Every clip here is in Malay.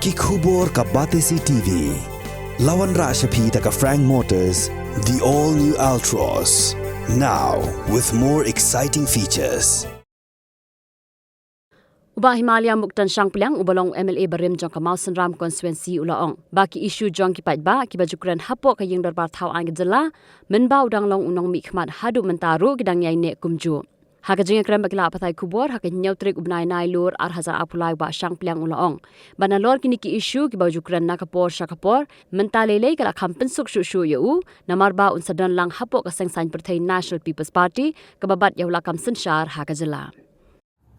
Ki khubor ka Batesi TV. Lawan Rashapi taka Frank Motors, the all-new Altros. Now, with more exciting features. Uba Himalaya Muktan Syang Piliang ubalong MLA Barim jong Kamau Senram konstituensi ulaong. Baki isu jong ki Paidbah ki baju Kren hapok ka yung darbar thau ang jela menba udang long unong mikmat hadu mentaru gidang yai nek kumju. Haka jinga Kren bakila apatai kubor haka nyautrik ubnai nai lur ar hazar apulai ba Syang Piliang ulaong. Bana lor kini ki isu ki baju Kren nakapor syakapor mentalele kala kampensuk syu yu namarba unsadan lang hapok ka sengsain pertai National People's Party kebabat yaulakam sensyar haka jela.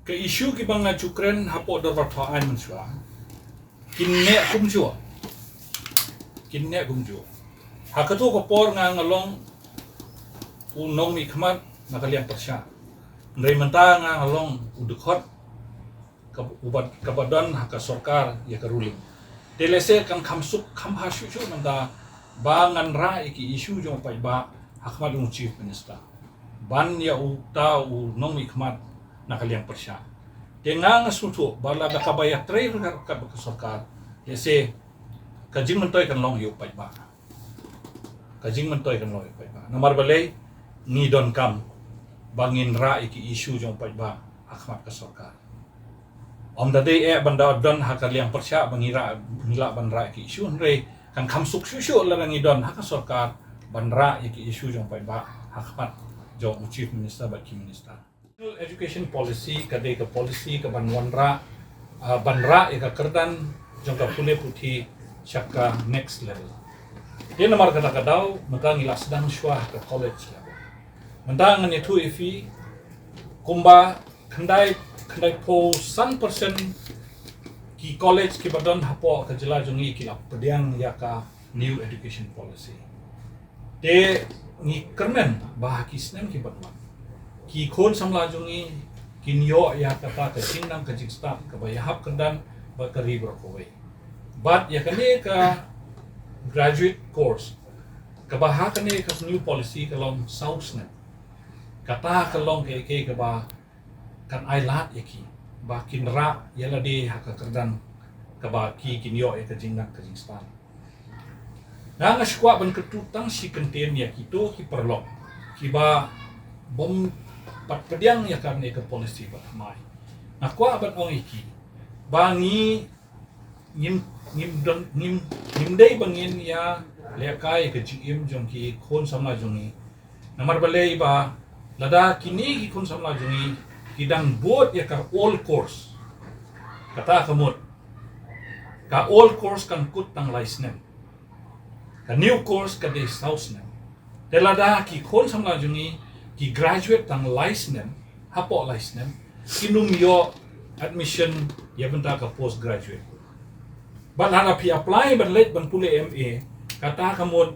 Ke isu ki banga Kren hapo darbar thaan mensua kinne kumjua hakato ko por nga ngalong unong mi khmat nakaliang persya ndai menta nga ngalong udukot kabadan haka sarkar ya karuling telese kan khamsuk khamhashu menta bangan ra iki isu jong Paidbah hakmat ung chief minister ban ya uta unong mi khmat nakaliang persya. Dengan suatu bala da kabaya trail ka sarkar. Yase kajing mentoy kan long yu Paidbah. Nomor balay ni don kam bangin ra iki isu jong Paidbah akhmat ka sarkar. Om dade banda don hakaliang persya bangira mila bandra iki isu re kan kamsuk syusyu la ni don haka sarkar bandra iki isu jong Paidbah akhmat jong chief minister baki minister. Education policy kadai ke policy ke banra ika kerdan jangka pule puti syaka next level. Dia nomor kadang-kadang mentang ila sedang syuah ke college level. Mentang ngani tu ifi kumba kendai po 100% ki college ki badan hapo ke jela jungi ki pediang yaka new education policy. Dia ni kermen bahaki snem ki badwan. Ki khon samla jungi kinyo ya kata ke singdang ke jiksta ke bayahap kendan bakari berkowai but ya kene ka graduate course ke bahak kene ke new policy kalong sausne kata kalong ke ba kan ailat yaki ba kinra yala de haka kendan ke ba ki kinyo ya ke jingdang ke jiksta nang askwa ban ketutang si kenten yaki to ki perlok ki ba bom pat pediang ya karne ke polisi bat mai nakwa bat ong iki bangi nim dei bangin ya lekai ke gm jongki khon samla jongi namar balei ba lada kini ki khon samla jongi kidang bot ya kar all course kata kamut ka all course kan kut tang license ka new course ka de house nem telada ki khon samla jongi ki graduate tang license hapo license kinum yo admission ya benta ka postgraduate ban hana pi apply ban late ban pule MA kata kamot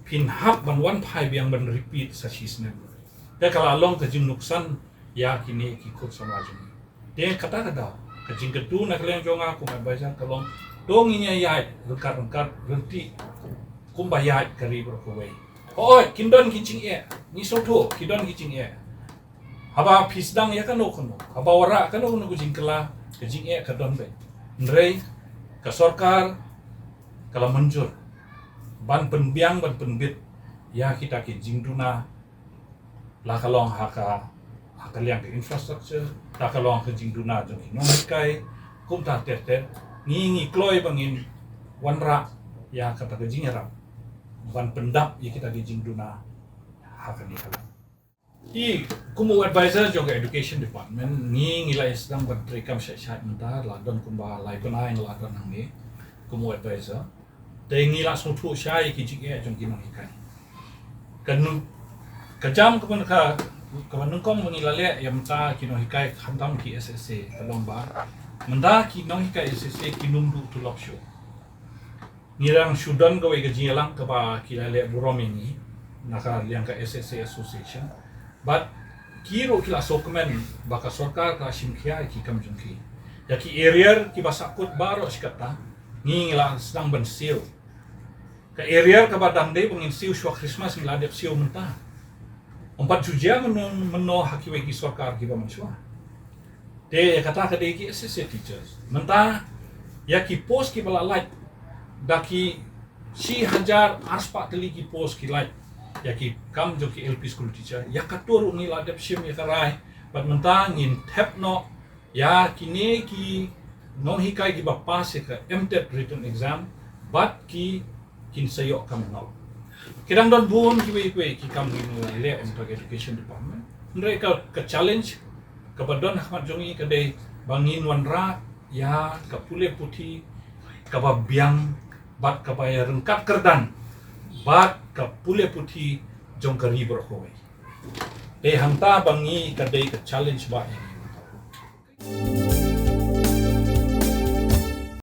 pin hap ban one phai biang ban repeat sa sisne ya kala long ka jing nuksan ya kini ki khot samajung de kata ka jing ketu na kalian jonga ku baisa kalong dong inya yai rengkar renti kumbayat kari berkowai oh kindon kicing ni soto kindon kicing haba pisdang ya kanu haba wara kanu kucing kela kicing kadon be ndrei ka sarkar kala manjur ban penbiang ban penbit ya kita kicing duna la kalong haka liang ke infrastructure ta kalong kicing duna jong nokai kum ta tete ngi kloi bangin wanra ya kata kicing ra ban pendap ya kita di jingduna hakan ni kala I kumu advisor juga education department ni ngilai sedang bertrekam syat mentar la don kumba lai benai la don nang ni kumu advisor de ngila sutu syai ki jik jong kinong ikan kanu kejam kemen kong mengilale ya menta kinong hikai khantam ki SSA kalong ba menda kinong hikai SSA kinum du tulok show nirang sudan gawe gajilang ke ba kilale burom ini naka liang ka SSA association but kiro kila sokmen baka sarkar ka simkhia ki kam jungki ya ki area ki basakut baro sikata ngingila sedang bensil ka area ka badang de pengin siu shwa Christmas ngila de siu menta 4 jujia meno hakiwe ki sarkar ki ba manswa de kata ka de ki SSA teachers menta Ya ki post ki bala like. Daki si hajar arspa teli ki post ki like. Ya ki kam jo ki LP school teacher. Ya katur ni la dep sim ya karai. But mentang in tap no ya kini ki no hikai ki bapas ka MTET written exam but ki kin sayok kam no. Kidang don bun ki ki kam ni le untuk education department. Mereka ke challenge kepada Ahmad Jongi kedai bangin wanra ya kapule putih kababiang bat kabaya rengkat kerdan bat kapule putih jong kari berkoi. Hanta bangi kedai ke challenge ba ini.